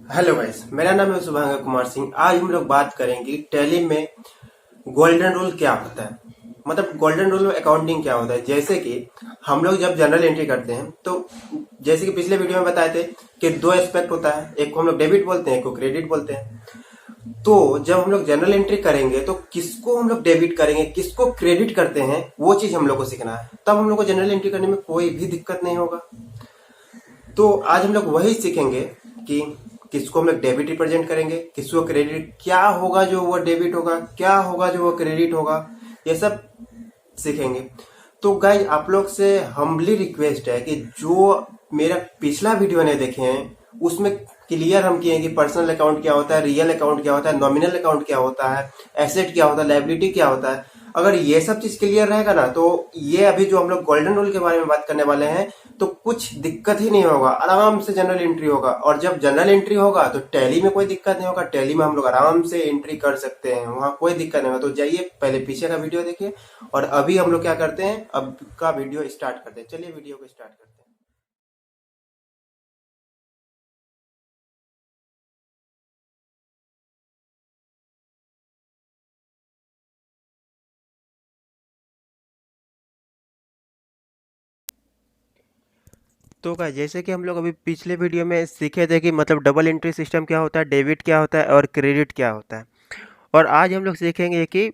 Hello guys, मेरा नाम है शुभांकर कुमार सिंह। आज हम लोग बात करेंगे टैली में गोल्डन रूल क्या होता है। मतलब गोल्डन रूल में अकाउंटिंग क्या होता है। जैसे कि हम लोग जब जनरल एंट्री करते हैं तो जैसे कि पिछले वीडियो में बताए थे कि दो एस्पेक्ट होता है, एक को हम लोग डेबिट बोलते हैं, एक को क्रेडिट बोलते हैं। तो जब हम लोग जनरल एंट्री करेंगे तो किसको हम लोग डेबिट करेंगे, किसको क्रेडिट करते हैं, वो चीज हम लोग को सीखना है। तब हम लोग को जनरल एंट्री करने में कोई भी दिक्कत नहीं होगा। तो आज हम लोग वही सीखेंगे कि किसको हम लोग डेबिट रिप्रेजेंट करेंगे, किसको क्रेडिट, क्या होगा जो वो डेबिट होगा, क्या होगा जो वो क्रेडिट होगा, ये सब सीखेंगे। तो गाइस, आप लोग से हम्बली रिक्वेस्ट है कि जो मेरा पिछला वीडियो ने देखे हैं उसमें क्लियर हम किए हैं कि पर्सनल अकाउंट क्या होता है, रियल अकाउंट क्या होता है, नॉमिनल अकाउंट क्या होता है, एसेट क्या होता है, लायबिलिटी क्या होता है। अगर ये सब चीज क्लियर रहेगा ना तो ये अभी जो हम लोग गोल्डन रूल के बारे में बात करने वाले हैं तो कुछ दिक्कत ही नहीं होगा, आराम से जनरल एंट्री होगा। और जब जनरल एंट्री होगा तो टैली में कोई दिक्कत नहीं होगा, टैली में हम लोग आराम से एंट्री कर सकते हैं, वहां कोई दिक्कत नहीं होगा। तो जाइए पहले पीछे का वीडियो देखिए और अभी हम लोग क्या करते हैं, अब का वीडियो स्टार्ट करते हैं। चलिए वीडियो को स्टार्ट करते हैं। तो क्या, जैसे कि हम लोग अभी पिछले वीडियो में सीखे थे कि मतलब डबल एंट्री सिस्टम क्या होता है, डेबिट क्या होता है और क्रेडिट क्या होता है। और आज हम लोग सीखेंगे कि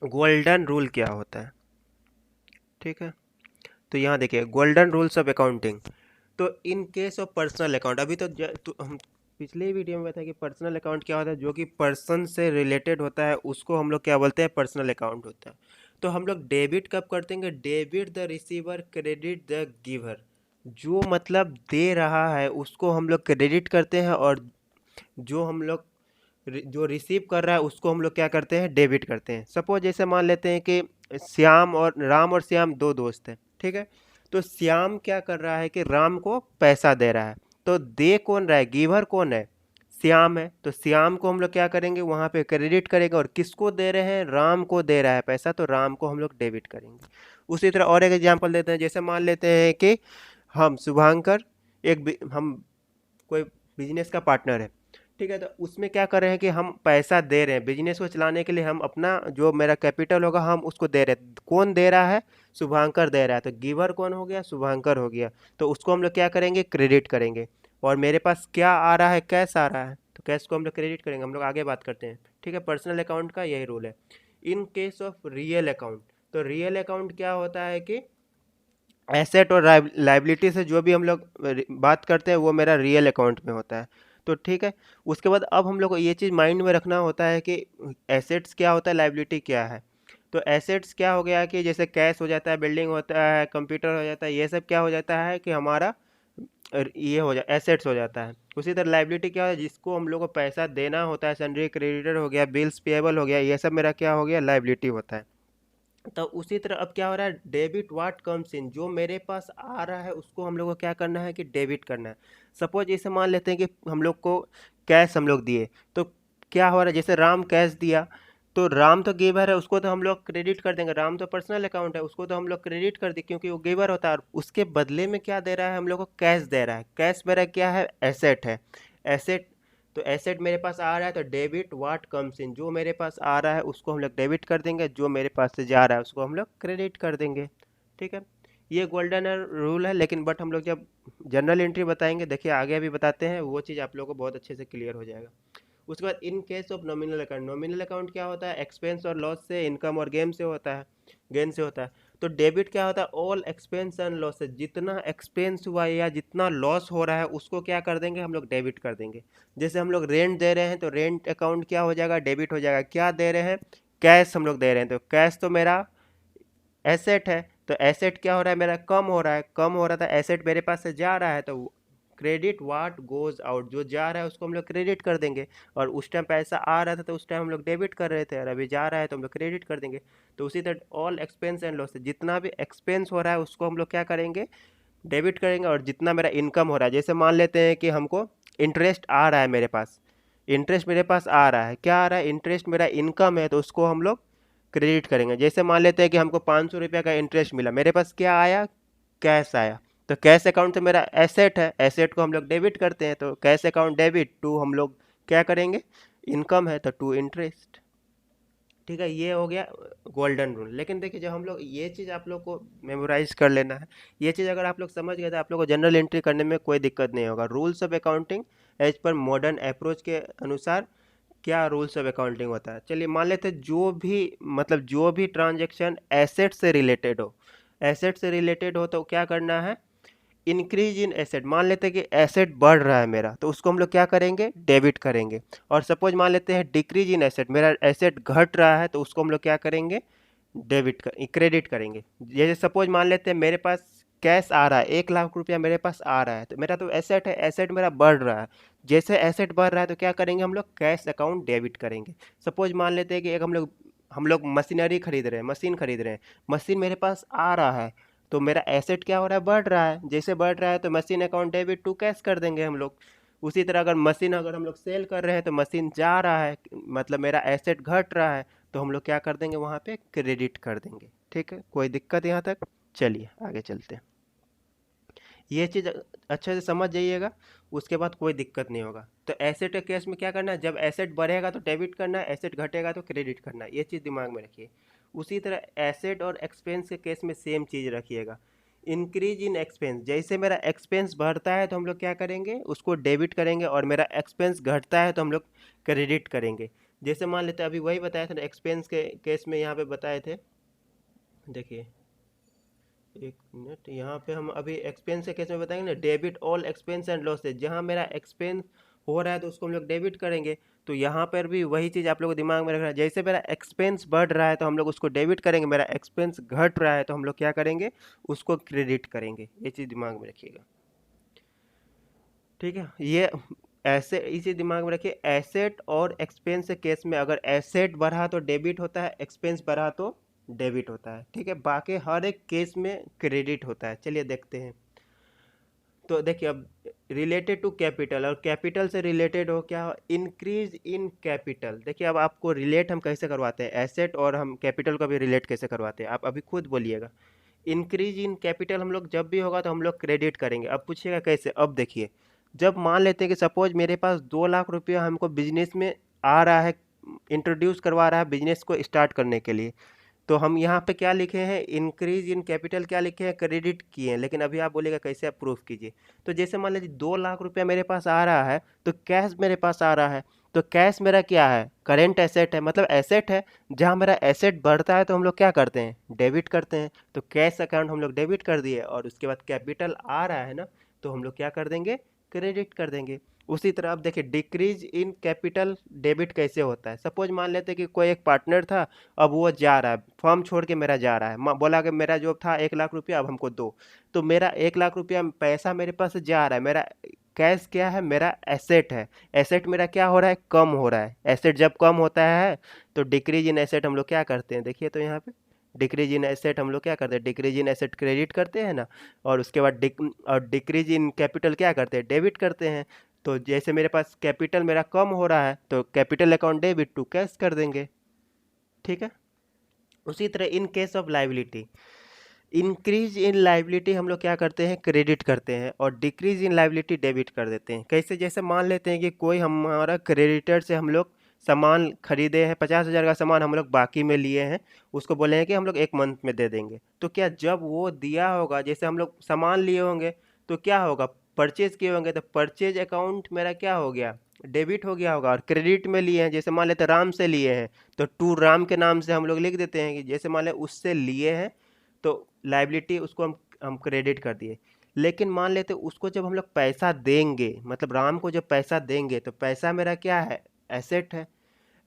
गोल्डन रूल क्या होता है। ठीक है, तो यहाँ देखिए गोल्डन रूल्स ऑफ अकाउंटिंग। तो in case of personal account, अभी तो हम पिछले ही वीडियो में बताया कि पर्सनल अकाउंट क्या होता है, जो कि पर्सन से रिलेटेड होता है उसको हम लोग क्या बोलते हैं, पर्सनल अकाउंट होता है। तो हम लोग डेबिट कब करते हैं, debit the receiver, credit the giver. जो मतलब दे रहा है उसको हम लोग क्रेडिट करते हैं और जो हम लोग जो रिसीव कर रहा है उसको हम लोग क्या करते हैं, डेबिट करते हैं। सपोज जैसे मान लेते हैं कि श्याम और राम और श्याम दो दोस्त हैं। ठीक है, तो श्याम क्या कर रहा है कि राम को पैसा दे रहा है। तो दे कौन रहा है, गिवर कौन है, श्याम है। तो श्याम को हम लोग क्या करेंगे, वहाँ पे क्रेडिट करेंगे। और किसको दे रहे हैं, राम को दे रहा है पैसा, तो राम को हम लोग डेबिट करेंगे। उसी तरह और एक एग्जांपल देते हैं। जैसे मान लेते हैं कि हम शुभांकर हम कोई बिजनेस का पार्टनर है। ठीक है, तो उसमें क्या कर रहे हैं कि हम पैसा दे रहे हैं बिजनेस को चलाने के लिए, हम अपना जो मेरा कैपिटल होगा हम उसको दे रहे हैं। कौन दे रहा है, शुभांकर दे रहा है। तो गिवर कौन हो गया, शुभांकर हो गया। तो उसको हम लोग क्या करेंगे, क्रेडिट करेंगे। और मेरे पास क्या आ रहा है, कैश आ रहा है, तो कैश को हम लोग क्रेडिट करेंगे। हम लोग आगे बात करते हैं। ठीक है, पर्सनल अकाउंट का यही रूल है। इन केस ऑफ रियल अकाउंट, तो रियल अकाउंट क्या होता है कि एसेट और लाइबिलिटी से जो भी हम लोग बात करते हैं वो मेरा रियल अकाउंट में होता है। तो ठीक है, उसके बाद अब हम लोग को ये चीज़ माइंड में रखना होता है कि एसेट्स क्या होता है, लाइबिलिटी क्या है। तो एसेट्स क्या हो गया कि जैसे कैश हो जाता है, बिल्डिंग होता है, कंप्यूटर हो जाता है, ये सब क्या हो जाता है कि हमारा ये हो जा एसेट्स हो जाता है। उसी तरह लाइबिलिटी क्या है, जिसको हम लोग को पैसा देना होता है, सन्ड्री क्रेडिटर हो गया, बिल्स पेएबल हो गया, ये सब मेरा क्या हो गया, लाइबिलिटी होता है। तो उसी तरह अब क्या हो रहा है, डेबिट व्हाट कम्स इन, जो मेरे पास आ रहा है उसको हम लोग को क्या करना है कि डेबिट करना है। सपोज जैसे मान लेते हैं कि हम लोग को कैश हम लोग दिए, तो क्या हो रहा है, जैसे राम कैश दिया, तो राम तो गिवर है, उसको तो हम लोग क्रेडिट कर देंगे। राम तो पर्सनल अकाउंट है, उसको तो हम लोग क्रेडिट कर दें क्योंकि वो गिवर होता है। और उसके बदले में क्या दे रहा है, हम लोग को कैश दे रहा है। कैश मेरा क्या है, एसेट है। एसेट, तो एसेट मेरे पास आ रहा है तो डेबिट व्हाट कम्स इन, जो मेरे पास आ रहा है उसको हम लोग डेबिट कर देंगे, जो मेरे पास से जा रहा है उसको हम लोग क्रेडिट कर देंगे। ठीक है, ये गोल्डन रूल है। लेकिन बट हम लोग जब जनरल एंट्री बताएंगे, देखिए आगे अभी बताते हैं, वो चीज़ आप लोगों को बहुत अच्छे से क्लियर हो जाएगा। उसके बाद इन case of nominal account, nominal account क्या होता है, एक्सपेंस और लॉस से, इनकम और गेन से होता है, गेन से होता है। तो डेबिट क्या होता है, ऑल एक्सपेंस एंड लॉसेस, जितना एक्सपेंस हुआ या जितना लॉस हो रहा है उसको क्या कर देंगे, हम लोग डेबिट कर देंगे। जैसे हम लोग रेंट दे रहे हैं तो रेंट अकाउंट क्या हो जाएगा, डेबिट हो जाएगा। क्या दे रहे हैं, कैश हम लोग दे रहे हैं, तो कैश तो मेरा एसेट है। तो एसेट क्या हो रहा है, मेरा कम हो रहा है, कम हो रहा था, एसेट मेरे पास से जा रहा है, तो क्रेडिट व्हाट गोज आउट, जो जा रहा है उसको हम लोग क्रेडिट कर देंगे। और उस टाइम पैसा आ रहा था तो उस टाइम हम लोग डेबिट कर रहे थे, और अभी जा रहा है तो हम लोग क्रेडिट कर देंगे। तो उसी तरह ऑल एक्सपेंस एंड लॉस, जितना भी एक्सपेंस हो रहा है उसको हम लोग क्या करेंगे, डेबिट करेंगे। और जितना मेरा इनकम हो रहा है, जैसे मान लेते हैं कि हमको इंटरेस्ट आ रहा है मेरे पास, इंटरेस्ट मेरे पास आ रहा है, क्या आ रहा है, इंटरेस्ट मेरा इनकम है, तो उसको हम लोग क्रेडिट करेंगे। जैसे मान लेते हैं कि हमको 500 रुपये का इंटरेस्ट मिला, मेरे पास क्या आया, कैश आया। तो कैश अकाउंट तो मेरा एसेट है, एसेट को हम लोग डेबिट करते हैं, तो कैश अकाउंट डेबिट टू हम लोग क्या करेंगे, इनकम है तो टू इंटरेस्ट। ठीक है, ये हो गया गोल्डन रूल। लेकिन देखिए जब हम लोग ये चीज़ आप लोग को मेमोराइज कर लेना है, ये चीज़ अगर आप लोग समझ गए तो आप लोग को जनरल एंट्री करने में कोई दिक्कत नहीं होगा। Rules of accounting as per modern approach के अनुसार क्या रूल्स ऑफ अकाउंटिंग होता है। चलिए मान लेते हैं जो भी मतलब जो भी ट्रांजैक्शन एसेट से रिलेटेड हो, एसेट से रिलेटेड हो तो क्या करना है, इंक्रीज इन एसेट। मान लेते हैं कि एसेट बढ़ रहा है मेरा, तो उसको हम लोग क्या करेंगे, डेबिट करेंगे। और सपोज मान लेते हैं डिक्रीज इन एसेट, मेरा एसेट घट रहा है, तो उसको हम लोग क्या करेंगे, क्रेडिट करेंगे। जैसे सपोज मान लेते हैं मेरे पास कैश आ रहा है, 1 लाख रुपया मेरे पास आ रहा है, तो मेरा तो एसेट है, एसेट मेरा बढ़ रहा है। जैसे एसेट बढ़ रहा है तो क्या करेंगे, हम लोग कैश अकाउंट डेबिट करेंगे। सपोज मान लेते हैं कि एक हम लोग मशीनरी खरीद रहे हैं, मशीन खरीद रहे हैं, मशीन मेरे पास आ रहा है, तो मेरा एसेट क्या हो रहा है, बढ़ रहा है। जैसे बढ़ रहा है तो machine account debit to cash कर देंगे हम लोग। उसी तरह अगर हम लोग सेल कर रहे हैं तो मशीन जा रहा है, मतलब मेरा एसेट घट रहा है, तो हम लोग क्या कर देंगे, वहाँ पे क्रेडिट कर देंगे। ठीक है, कोई दिक्कत यहाँ तक। चलिए आगे चलते हैं। ये चीज़ अच्छे से समझ जाइएगा, उसके बाद कोई दिक्कत नहीं होगा। तो एसेट के केस में क्या करना है, जब एसेट बढ़ेगा तो डेबिट करना है, एसेट घटेगा तो क्रेडिट करना है, ये चीज़ दिमाग में रखिए। उसी तरह एसेट और एक्सपेंस के केस में सेम चीज़ रखिएगा। इंक्रीज इन एक्सपेंस, जैसे मेरा एक्सपेंस बढ़ता है तो हम लोग क्या करेंगे, उसको डेबिट करेंगे, और मेरा एक्सपेंस घटता है तो हम लोग क्रेडिट करेंगे। जैसे मान लेते हैं अभी वही बताया था ना, एक्सपेंस के केस में यहाँ पे बताए थे, देखिए एक मिनट, यहाँ पे हम अभी एक्सपेंस के केस में बताएंगे ना, debit all expense and losses. जहाँ मेरा एक्सपेंस हो रहा है तो उसको हम लोग डेबिट करेंगे। तो यहाँ पर भी वही चीज़ आप लोग को दिमाग में रखना है, जैसे मेरा एक्सपेंस बढ़ रहा है तो हम लोग उसको डेबिट करेंगे, मेरा एक्सपेंस घट रहा है तो हम लोग क्या करेंगे, उसको क्रेडिट करेंगे। ये चीज़ दिमाग में रखिएगा। ठीक है, ये ऐसे इसी दिमाग में रखिए, एसेट और एक्सपेंस के केस में अगर एसेट बढ़ा तो डेबिट होता है, एक्सपेंस बढ़ा तो डेबिट होता है। ठीक है, बाकी हर एक केस में क्रेडिट होता है। चलिए देखते हैं। तो देखिए अब रिलेटेड टू कैपिटल, और कैपिटल से रिलेटेड हो क्या, इंक्रीज इन कैपिटल। देखिए अब आपको रिलेट हम कैसे करवाते हैं, एसेट और हम कैपिटल का भी रिलेट कैसे करवाते हैं, आप अभी खुद बोलिएगा। इंक्रीज इन कैपिटल हम लोग जब भी होगा तो हम लोग क्रेडिट करेंगे। अब पूछिएगा कैसे, अब देखिए जब मान लेते हैं कि सपोज मेरे पास 2 लाख रुपया हमको बिजनेस में आ रहा है, इंट्रोड्यूस करवा रहा है बिजनेस को स्टार्ट करने के लिए, तो हम यहाँ पे क्या लिखे हैं, इंक्रीज इन कैपिटल क्या लिखे हैं, क्रेडिट किए हैं। लेकिन अभी आप बोलेगा कैसे, आप प्रूफ कीजिए। तो जैसे मान लीजिए 2 लाख रुपया मेरे पास आ रहा है, तो कैश मेरे पास आ रहा है, तो कैश मेरा क्या है, करेंट एसेट है, मतलब एसेट है। जहाँ मेरा एसेट बढ़ता है तो हम लोग क्या करते हैं, डेबिट करते हैं। तो कैश अकाउंट हम लोग डेबिट कर दिए, और उसके बाद कैपिटल आ रहा है ना, तो हम लोग क्या कर देंगे, क्रेडिट कर देंगे। उसी तरह आप देखिए डिक्रीज इन कैपिटल डेबिट कैसे होता है। सपोज मान लेते हैं कि कोई एक पार्टनर था, अब वो जा रहा है, फॉर्म छोड़ के मेरा जा रहा है, बोला कि मेरा जो था 1 लाख रुपया अब हमको दो। तो मेरा 1 लाख रुपया पैसा मेरे पास से जा रहा है, मेरा कैश क्या है, मेरा एसेट है। एसेट मेरा क्या हो रहा है, कम हो रहा है। एसेट जब कम होता है तो डिक्रीज इन एसेट हम लोग क्या करते हैं, देखिए तो यहाँ पे डिक्रीज इन एसेट हम लोग क्या करते हैं, डिक्रीज इन एसेट क्रेडिट करते हैं ना, और उसके बाद डिक्रीज इन कैपिटल क्या करते हैं, डेबिट करते हैं। तो जैसे मेरे पास कैपिटल मेरा कम हो रहा है तो capital account debit to cash कर देंगे। ठीक है, उसी तरह in case of liability, increase in liability हम लोग क्या करते हैं, क्रेडिट करते हैं, और डिक्रीज इन लाइबिलिटी डेबिट कर देते हैं। कैसे, जैसे मान लेते हैं कि कोई हमारा क्रेडिटर से हम लोग सामान खरीदे हैं, 50,000 का सामान हम लोग बाकी में लिए हैं, उसको बोले हैं कि हम लोग 1 मंथ में दे देंगे। तो क्या जब वो दिया होगा, जैसे हम लोग सामान लिए होंगे तो क्या होगा, परचेज किए होंगे, तो परचेज अकाउंट मेरा क्या हो गया, डेबिट हो गया होगा। और क्रेडिट में लिए हैं, जैसे मान लेते हैं राम से लिए हैं, तो टू राम के नाम से हम लोग लिख देते हैं कि जैसे मान लें उससे लिए हैं, तो लाइबिलिटी उसको हम क्रेडिट कर दिए। लेकिन मान लेते उसको जब हम लोग पैसा देंगे, मतलब राम को जब पैसा देंगे, तो पैसा मेरा क्या है, एसेट है।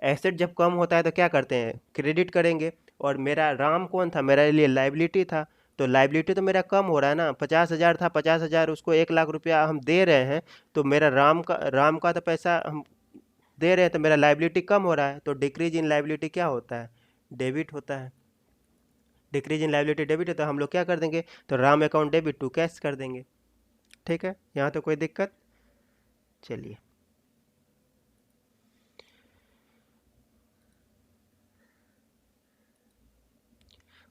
एसेट जब कम होता है तो क्या करते हैं, क्रेडिट करेंगे। और मेरा राम कौन था, मेरे लिए लाइबिलिटी था। तो लाइबिलिटी तो मेरा कम हो रहा है ना, 50,000 था, 50,000 उसको 1 लाख रुपया हम दे रहे हैं, तो मेरा राम का तो पैसा हम दे रहे हैं, तो मेरा लाइबिलिटी कम हो रहा है। तो डिक्रीज इन लाइबिलिटी क्या होता है, डेबिट होता है। डिक्रीज इन लाइबिलिटी डेबिट है, तो हम लोग क्या कर देंगे, तो Ram account debit to cash कर देंगे। ठीक है, यहाँ तो कोई दिक्कत। चलिए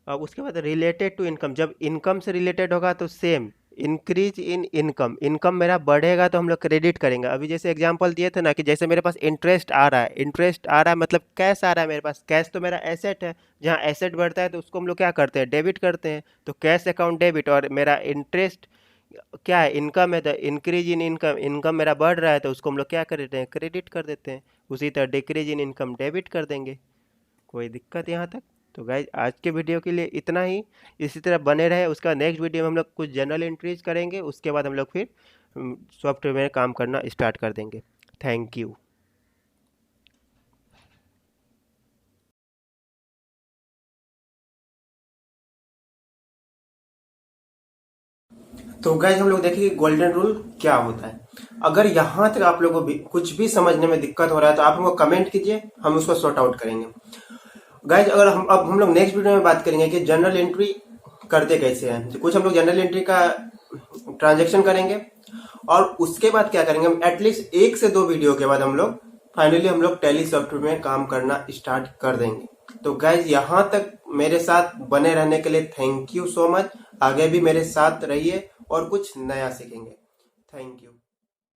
अब उसके बाद रिलेटेड टू इनकम, जब इनकम से रिलेटेड होगा तो same increase in income, income मेरा बढ़ेगा तो हम लोग क्रेडिट करेंगे। अभी जैसे एग्जांपल दिए थे ना कि जैसे मेरे पास इंटरेस्ट आ रहा है, इंटरेस्ट आ रहा है मतलब कैश आ रहा है मेरे पास, कैश तो मेरा एसेट है, जहाँ एसेट बढ़ता है तो उसको हम लोग क्या करते हैं, डेबिट करते हैं। तो कैश अकाउंट डेबिट, और मेरा इंटरेस्ट क्या है, इनकम है, तो इंक्रीज इन इनकम, इनकम मेरा बढ़ रहा है तो उसको हम लोग क्या कर देते हैं, क्रेडिट कर देते हैं। उसी तरह डिक्रीज इन इनकम डेबिट कर देंगे। कोई दिक्कत यहाँ तक? तो गाइज आज के वीडियो के लिए इतना ही। इसी तरह बने रहे, उसका नेक्स्ट वीडियो में हम लोग कुछ जनरल एंट्रीज करेंगे, उसके बाद हम लोग फिर सॉफ्टवेयर में काम करना स्टार्ट कर देंगे। Thank you. तो गाइज हम लोग देखेंगे गोल्डन रूल क्या होता है। अगर यहाँ तक आप लोगों को भी कुछ भी समझने में दिक्कत हो रहा है तो आप हमको कमेंट कीजिए, हम उसको सॉर्ट आउट करेंगे। गाइज अगर हम लोग नेक्स्ट वीडियो में बात करेंगे कि जनरल एंट्री करते कैसे हैं। तो कुछ हम लोग जनरल एंट्री का ट्रांजेक्शन करेंगे, और उसके बाद क्या करेंगे, हम एटलीस्ट 1 से 2 वीडियो के बाद हम लोग फाइनली हम लोग टैली सॉफ्टवेयर में काम करना स्टार्ट कर देंगे। तो गाइज यहाँ तक मेरे साथ बने रहने के लिए थैंक यू सो मच। आगे भी मेरे साथ रहिए और कुछ नया सीखेंगे। Thank you.